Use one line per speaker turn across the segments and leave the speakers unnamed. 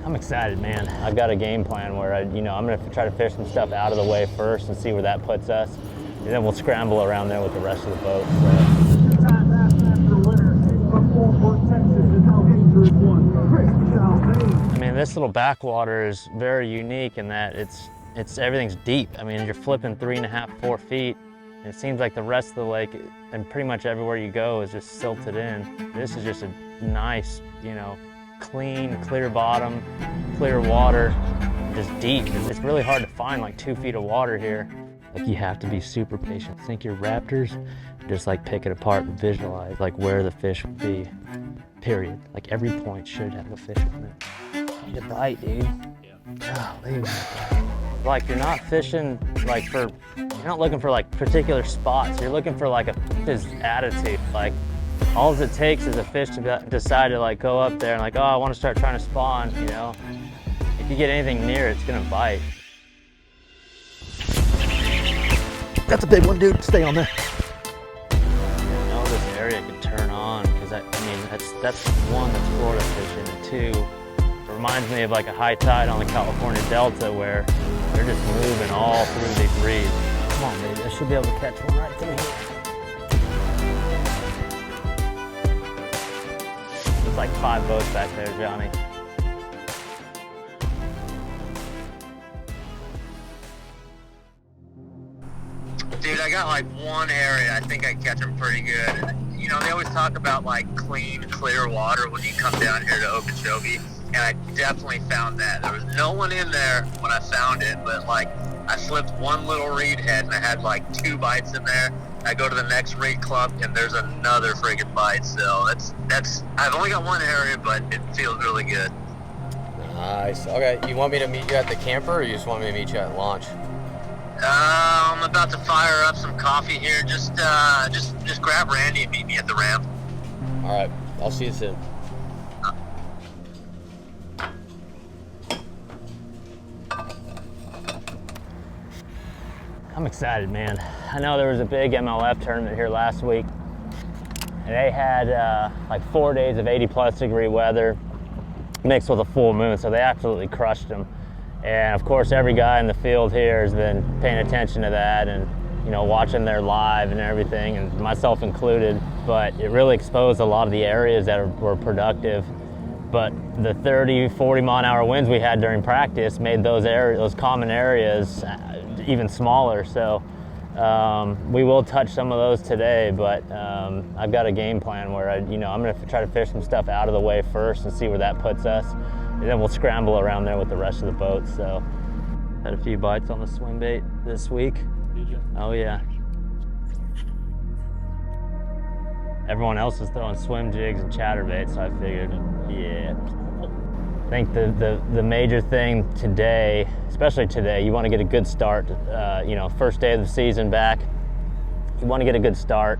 I'm excited, man. I've got a game plan where I'm gonna try to fish some stuff out of the way first and see where that puts us, and then we'll scramble around there with the rest of the boat. So.
Two-time Bassmaster winner from Fort Worth, Texas, is Zaldaingerous one, Zaldain.
I mean, this little backwater is very unique in that it's everything's deep. I mean, you're flipping 3.5, 4 feet. And it seems like the rest of the lake and pretty much everywhere you go is just silted in. This is just a nice, clean, clear bottom, clear water, just deep. It's really hard to find like 2 feet of water here. Like, you have to be super patient. Think your raptors, just like pick it apart and visualize like where the fish would be, period. Like every point should have a fish on it. Need a bite, dude. Golly. Like, you're not fishing like you're not looking for like particular spots. You're looking for like a fish's attitude. Like, all it takes is a fish to decide to like go up there and like, oh, I want to start trying to spawn, If you get anything near it, it's gonna bite.
That's a big one, dude. Stay on there.
I know this area could turn on because that's one, that's Florida fishing, and two, it reminds me of like a high tide on the California Delta where they're just moving all through these reeds. Come on, baby, I should be able to catch one right through here. There's like 5 boats back there, Johnny.
Dude, I got like one area. I think I catch them pretty good. They always talk about like clean, clear water when you come down here to Okeechobee, and I definitely found that. There was no one in there when I found it, but like I flipped one little reed head and I had like 2 bites in there. I go to the next reed clump and there's another friggin' bite. So that's I've only got one area, but it feels really good.
Nice. Okay, you want me to meet you at the camper, or you just want me to meet you at launch?
I'm about to fire up some coffee here. Just grab Randy and meet me at the ramp.
All right, I'll see you soon.
I'm excited, man. I know there was a big MLF tournament here last week, and they had like 4 days of 80+ degree weather mixed with a full moon, so they absolutely crushed them. And of course, every guy in the field here has been paying attention to that and watching their live and everything, and myself included. But it really exposed a lot of the areas that were productive. But the 30, 40 mile-an-hour winds we had during practice made those common areas even smaller. So we will touch some of those today, but I've got a game plan where I'm going to try to fish some stuff out of the way first and see where that puts us, and then we'll scramble around there with the rest of the boat. So had a few bites on the swim bait this week.
Did you?
Oh yeah. Everyone else is throwing swim jigs and chatterbaits, so I figured, yeah. I think the major thing today, especially today, you want to get a good start. First day of the season back, you want to get a good start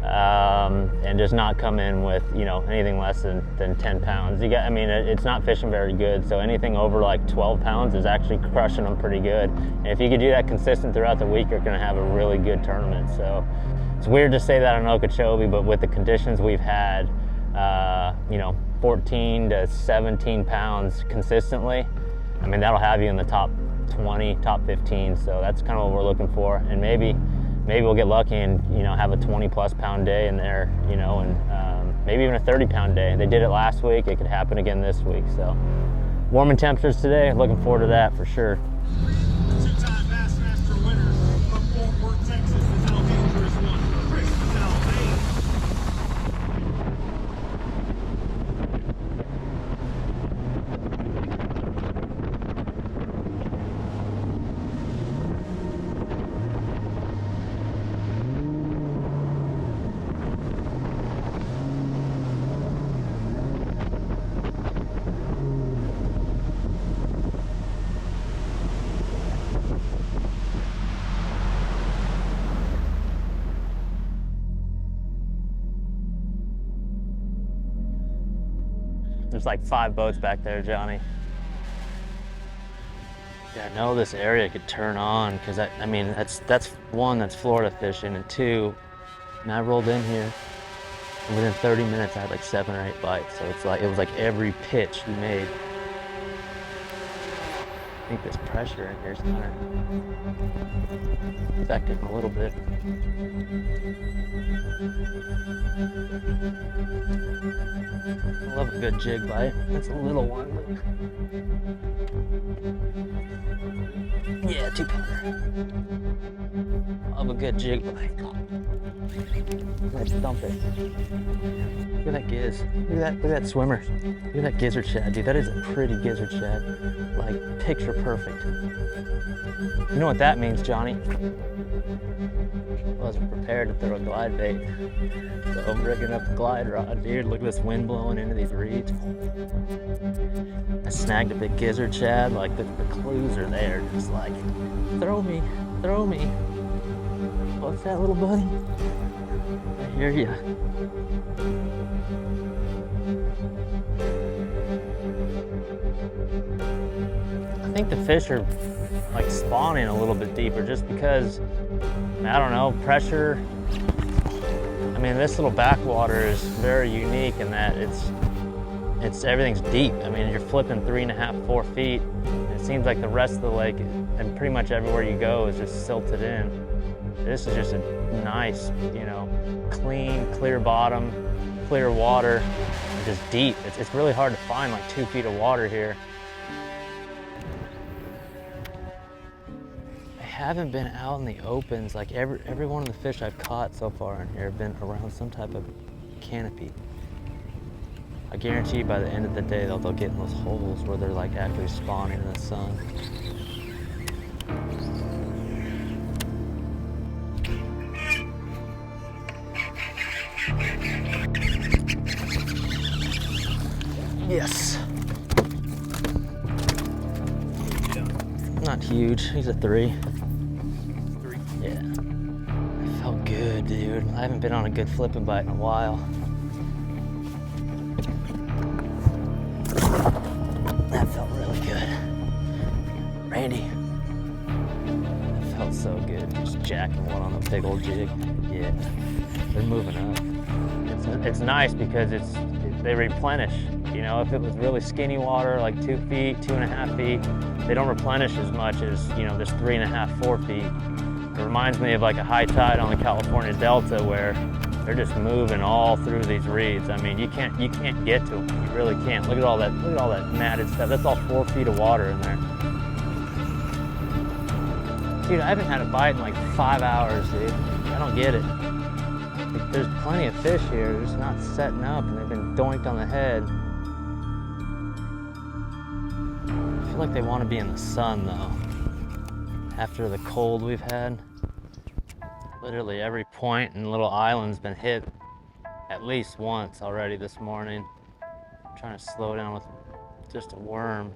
and just not come in with anything less than 10 pounds. It's not fishing very good, so anything over like 12 pounds is actually crushing them pretty good. And if you could do that consistent throughout the week, you're going to have a really good tournament. So it's weird to say that on Okeechobee, but with the conditions we've had, 14 to 17 pounds consistently, that'll have you in the top 20, top 15. So that's kind of what we're looking for. And maybe we'll get lucky and have a 20+ pound day in there, and maybe even a 30-pound day. They did it last week. It could happen again this week. So warming temperatures today. Looking forward to that for sure.
Two-time Bassmaster winner from Fort Worth, Texas, is Zaldaingerous one, Zaldain.
There's like 5 boats back there, Johnny. Yeah, I know this area could turn on because that's one, that's Florida fishing, and two, I rolled in here and within 30 minutes I had like 7 or 8 bites. So it was like every pitch we made I think this pressure in here is kind of affecting a little bit. I love a good jig bite. That's a little one. Yeah, 2-pounder. Love a good jig bite. Let's dump it. Look at that giz. Look at that swimmer. Look at that gizzard shad, dude. That is a pretty gizzard shad. Like, picture perfect. You know what that means, Johnny? Wasn't prepared to throw a glide bait. So I'm rigging up the glide rod, dude. Look at this wind blowing into these reeds. I snagged a big gizzard shad. Like, the clues are there. Just like, throw me, throw me. What's that, little buddy? I hear ya. I think the fish are like spawning a little bit deeper just because, I don't know, pressure. I mean, this little backwater is very unique in that everything's deep. I mean, you're flipping 3.5, 4 feet. It seems like the rest of the lake and pretty much everywhere you go is just silted in. This is just a nice, you know, clean, clear bottom, clear water, and just deep. It's really hard to find like 2 feet of water here. I haven't been out in the opens. Like every one of the fish I've caught so far in here have been around some type of canopy. I guarantee you by the end of the day they'll get in those holes where they're like actually spawning in the sun. Yes. Not huge. He's a 3.
3.
Yeah. It felt good, dude. I haven't been on a good flipping bite in a while. That felt really good. Randy. That felt so good. Just jacking one on a big old jig. Yeah. They're moving up. It's nice because they replenish. You know, if it was really skinny water, like 2 feet, 2.5 feet, they don't replenish as much as, you know, this 3.5, 4 feet. It reminds me of like a high tide on the California Delta where they're just moving all through these reeds. I mean, you can't get to them. You really can't. Look at all that matted stuff. That's all 4 feet of water in there. Dude, I haven't had a bite in like 5 hours, dude. I don't get it. Like, there's plenty of fish here. They're just not setting up and they've been doinked on the head. I feel like they want to be in the sun though. After the cold we've had, literally every point and little island's been hit at least once already this morning. I'm trying to slow down with just a worm.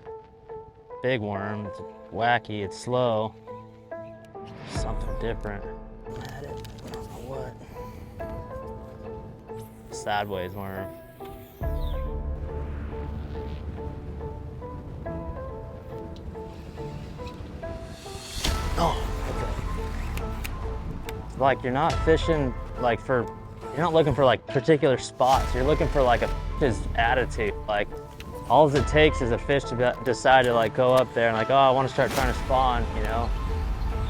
Big worm, it's wacky, it's slow. Something different. At it, I don't know what. Sideways worm. Oh, okay. It's like you're not fishing like you're not looking for like particular spots. You're looking for like a fish's attitude. Like all it takes is a fish to decide to like go up there and like, oh, I want to start trying to spawn, you know?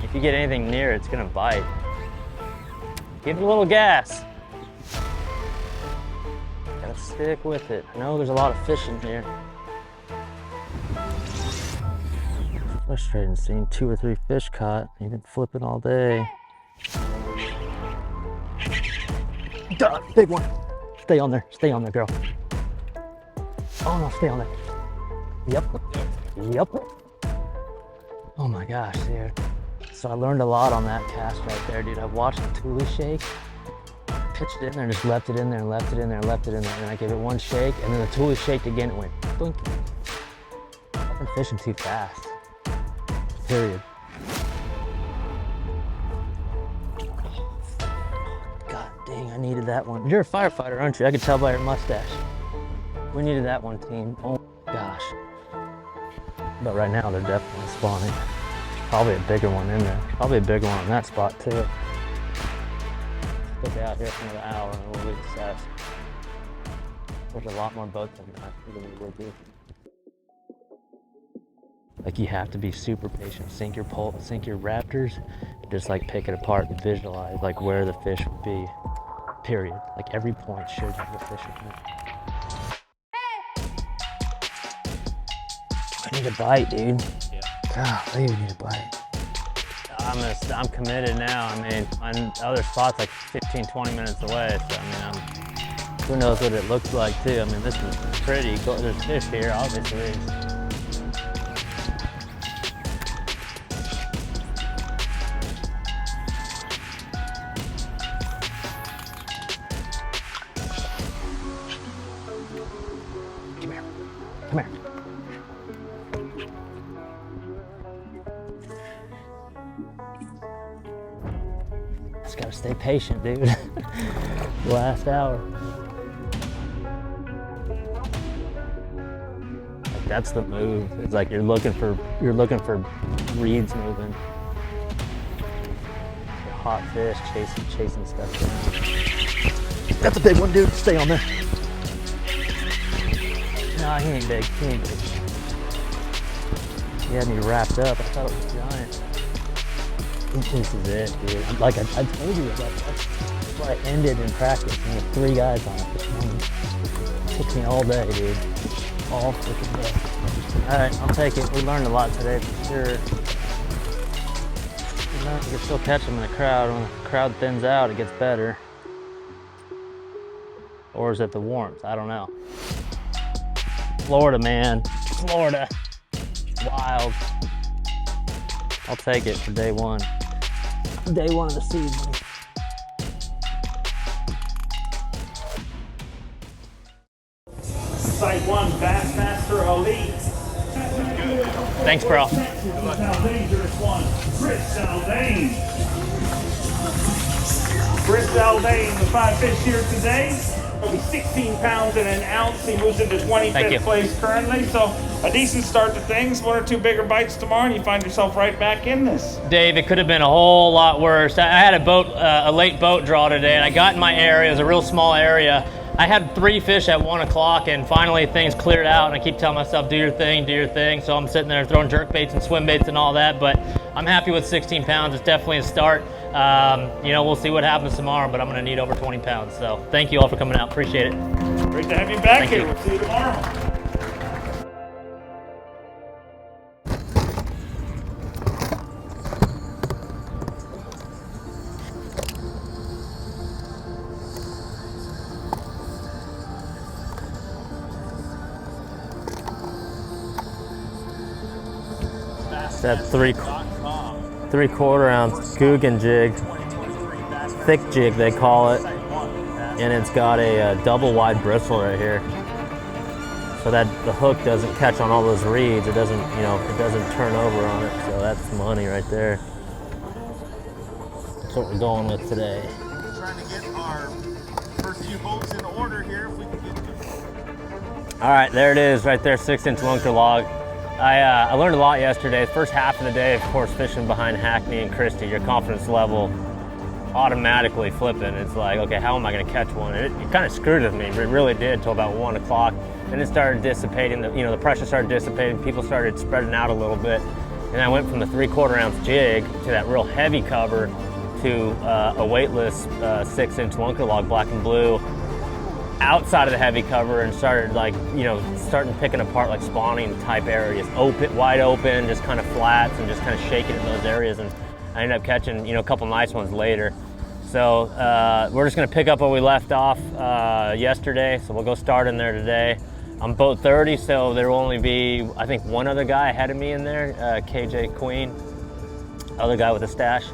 If you get anything near it, it's gonna bite. Give it a little gas. Gotta stick with it. I know there's a lot of fish in here. Frustrating seeing 2 or 3 fish caught. You've been flipping all day. Duh, big one. Stay on there, girl. Oh no, stay on there. Yep. Oh my gosh, dude. So I learned a lot on that cast right there, dude. I watched the Thule shake, pitched it in there and just left it in there and left it in there and left it in there. And then I gave it one shake and then the Thule shaked again. It went blink. I've been fishing too fast. Period. God dang, I needed that one. You're a firefighter, aren't you? I could tell by your mustache. We needed that one, team. Oh my gosh. But right now, they're definitely spawning. Probably a bigger one in there. Probably a bigger one on that spot, too. Stick it out here for another hour and we'll reassess. There's a lot more boats in there than we would do. Like you have to be super patient. Sink your pole, sink your raptors, just like pick it apart and visualize like where the fish would be. Period. Like every point should have a fish in it. I need a bite, dude. Yeah. God, we need a bite. I'm committed now. I mean, my other spot's like 15, 20 minutes away. So I mean, who knows what it looks like too. I mean, this is pretty. There's fish here, obviously. Come here. Come here. Just gotta stay patient, dude. Last hour. Like that's the move. It's like you're looking for reeds moving. Hot fish chasing stuff down.
That's a big one, dude. Stay on there.
Nah, he ain't big. He ain't big. He had me wrapped up. I thought it was giant. This is it, dude. Like I told you, that's why I ended in practice. And with 3 guys on it this morning. It took me all day, dude. All freaking day. All right, I'll take it. We learned a lot today for sure. You can still catch them in the crowd. When the crowd thins out, it gets better. Or is it the warmth? I don't know. Florida, man. Florida. Wild. I'll take it for day one. Day one of the season.
Site 1, Bassmaster Elite.
Thanks, bro.
Zaldaingerous one, Zaldain. Zaldain, the 5 fish here today. It'll be 16 pounds and an ounce. He moves into 25th place currently. So a decent start to things. 1 or 2 bigger bites tomorrow, and you find yourself right back in this.
Dave, it could have been a whole lot worse. I had a late boat draw today, and I got in my area. It was a real small area. I had 3 fish at 1 o'clock, and finally things cleared out, and I keep telling myself, do your thing, do your thing. So I'm sitting there throwing jerk baits and swim baits and all that, but I'm happy with 16 pounds. It's definitely a start. You know, we'll see what happens tomorrow, but I'm gonna need over 20 pounds. So thank you all for coming out, appreciate it.
Great to have you back
Thank
here.
you.
We'll see you tomorrow.
It's that 3/4 ounce Googan jig, Thicc jig they call it, and it's got a double wide bristle right here, so that the hook doesn't catch on all those reeds. It doesn't, you know, it doesn't turn over on it. So that's money right there. That's what we're going with today.
Trying to get our first few boats in order here. If we can get
All right, there it is, right there, 6-inch lunker log. I learned a lot yesterday. The first half of the day, of course, fishing behind Hackney and Christie, your confidence level automatically flipping. It's like, okay, how am I going to catch one? And it kind of screwed with me. It really did until about 1 o'clock. Then it started dissipating. The pressure started dissipating. People started spreading out a little bit. And I went from the 3/4 ounce jig to that real heavy cover to a weightless 6-inch lunker log, black and blue, outside of the heavy cover, and started starting picking apart like spawning type areas, wide open, just kind of flats, and just kind of shaking in those areas. And I ended up catching a couple nice ones later. So we're just gonna pick up where we left off yesterday. So we'll go start in there today. I'm boat 30, so there will only be, I think, one other guy ahead of me in there, KJ Queen, other guy with a stash.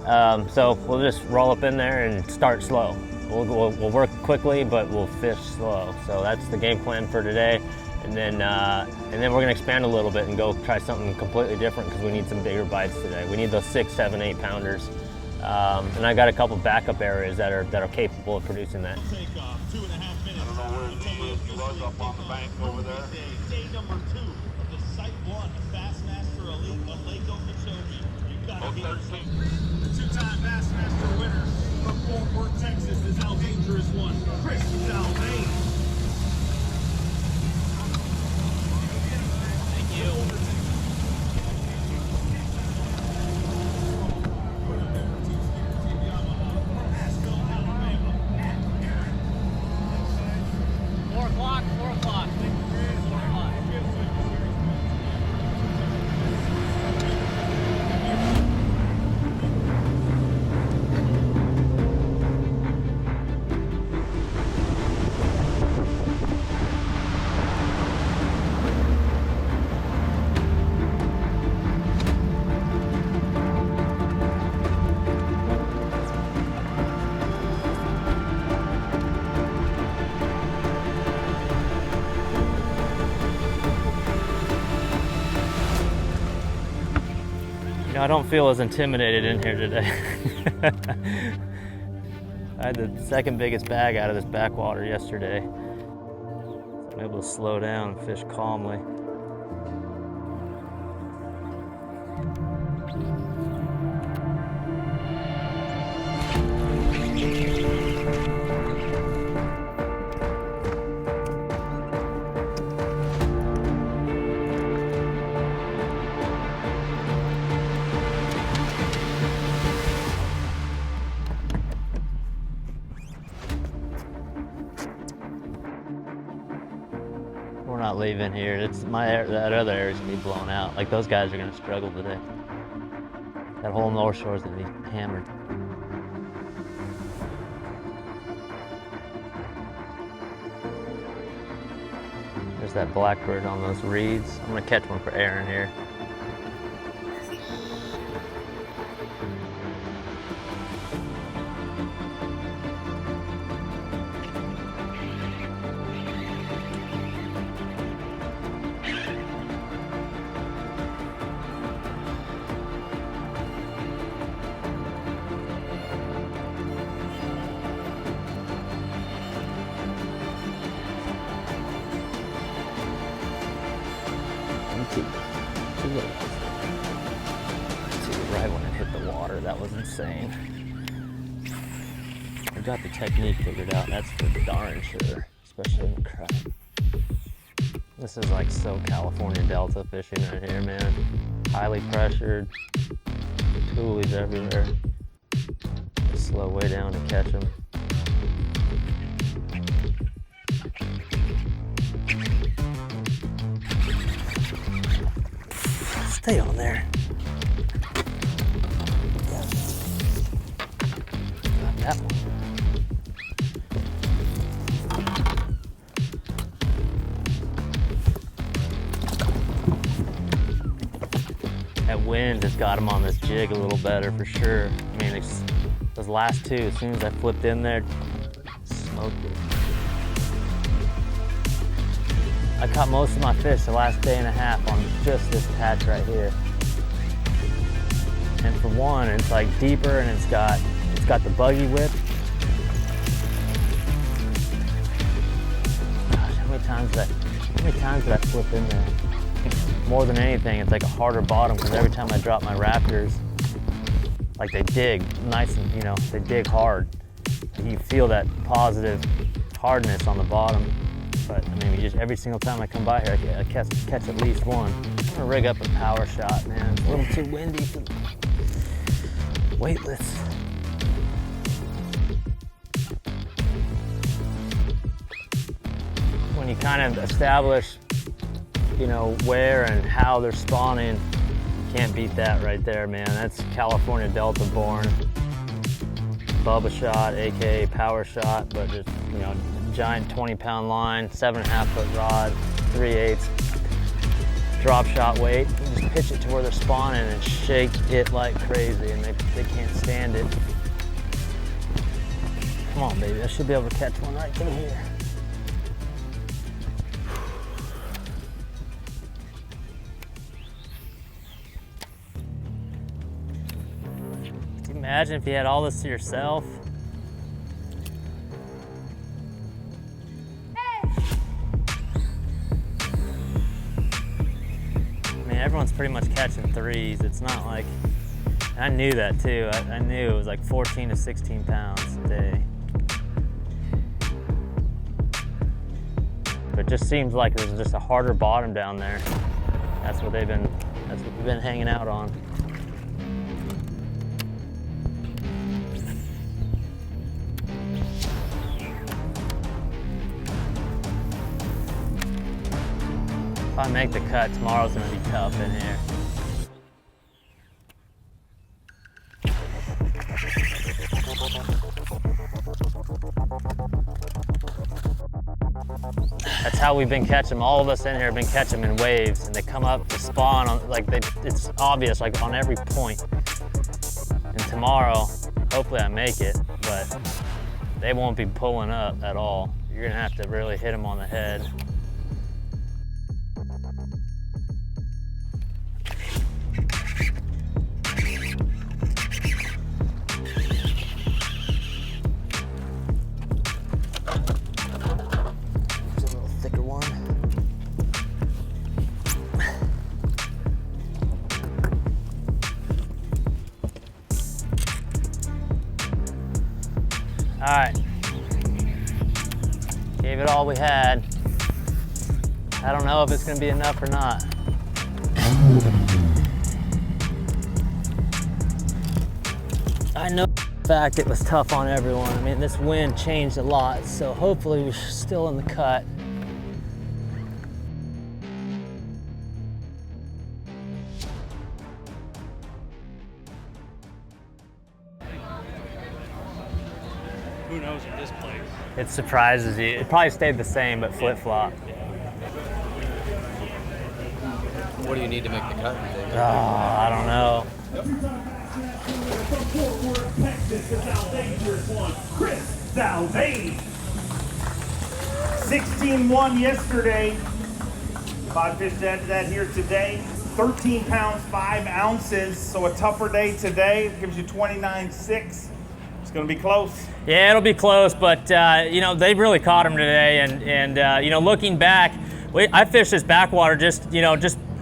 So we'll just roll up in there and start slow. We'll work quickly, but we'll fish slow. So that's the game plan for today. And then we're gonna expand a little bit and go try something completely different, because we need some bigger bites today. We need those 6, 7, 8 pounders. And I got a couple backup areas that are capable of producing that.
take off. 2.5 minutes. I don't know where he was up on the bank over there. Day number 2 of the Site 1 Bassmaster Elite on Lake Okeechobee. You've got to be the 2-time Bassmaster winner from Fort Worth, Texas, the Zaldaingerous one, Zaldain. Thank you.
know, I don't feel as intimidated in here today. I had the second biggest bag out of this backwater yesterday. So I'm able to slow down and fish calmly. We're not leaving here. It's that other area's gonna be blown out. Like those guys are gonna struggle today. That whole North Shore's gonna be hammered. There's that blackbird on those reeds. I'm gonna catch one for Aaron here. Right when it hit the water, that was insane. I got the technique figured out, that's for darn sure, especially in the crap. This is like so California Delta fishing right here, man. Highly pressured, coolies everywhere. Just slow way down to catch them. Stay on there. Got that one. That wind has got him on this jig a little better for sure. I mean, those last two, as soon as I flipped in there, smoked it. I caught most of my fish the last day and a half on just this patch right here. And for one, it's like deeper and it's got the buggy whip. Gosh, how many times did I flip in there? More than anything, it's like a harder bottom because every time I drop my Raptors, like they dig nice and, you know, they dig hard. You feel that positive hardness on the bottom. But I mean, just every single time I come by here, I catch at least one. I'm gonna rig up a power shot, man. It's a little too windy for weightless. When you kind of establish, you know, where and how they're spawning, you can't beat that right there, man. That's California Delta born. Bubba shot, aka power shot, but just, you know, giant 20-pound line, 7.5 foot rod, 3/8 drop shot weight. You just pitch it to where they're spawning and shake it like crazy, and they can't stand it. Come on, baby, I should be able to catch one right through here. Can you imagine if you had all this to yourself? Everyone's pretty much catching threes. It's not like, I knew that too. I knew it was like 14 to 16 pounds a day. But it just seems like there's just a harder bottom down there. That's what we've been hanging out on. If I make the cut, tomorrow's gonna be tough in here. That's how we've been catching them. All of us in here have been catching them in waves, and they come up to spawn on, like it's obvious, like on every point. And tomorrow, hopefully I make it, but they won't be pulling up at all. You're gonna have to really hit them on the head. right. Gave it all we had. I don't know if it's gonna be enough or not. I know for a fact it was tough on everyone. I mean, this wind changed a lot, so hopefully we're still in the cut.
Who knows in this place?
It surprises you. It probably stayed the same, but flip-flop.
What do you need to make the cut?
Oh, I don't know.
Texas, the Zaldaingerous one, Chris Zaldain. 16-1 yesterday. 5 fish to add to that here today. 13 pounds, 5 ounces. So a tougher day today. Gives you 29.6. It's going to be close.
Yeah, it'll be close, but you know, they really caught him today, and you know, looking back, I fished this backwater just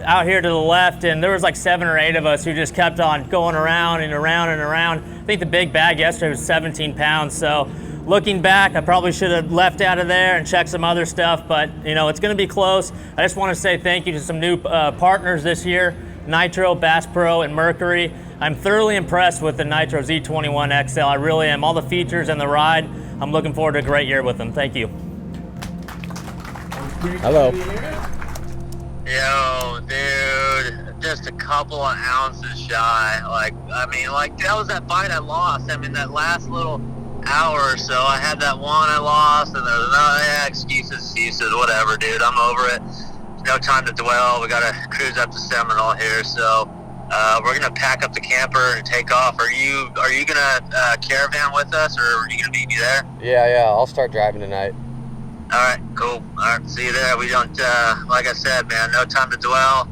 out here to the left, and there was like 7 or 8 of us who just kept on going around and around and around. I think the big bag yesterday was 17 pounds, so looking back, I probably should have left out of there and checked some other stuff, but you know, it's going to be close. I just want to say thank you to some new partners this year, Nitro, Bass Pro, and Mercury. I'm thoroughly impressed with the Nitro Z21 XL. I really am. All the features and the ride, I'm looking forward to a great year with them. Thank you.
Hello.
Yo, dude, just a couple of ounces shy. Like, I mean, like, that was that bite I lost. I mean, that last little hour or so, I had that one I lost, and there was excuses, whatever, dude. I'm over it. No time to dwell. We got to cruise up to Seminole here, so we're gonna pack up the camper and take off. Are you gonna caravan with us, or are you gonna meet me there?
Yeah, I'll start driving tonight.
All right, cool. All right, see you there. We don't, like I said, man, no time to dwell.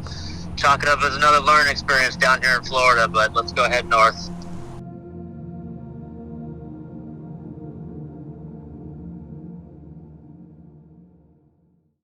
Chalk it up as another learning experience down here in Florida, but let's go head north.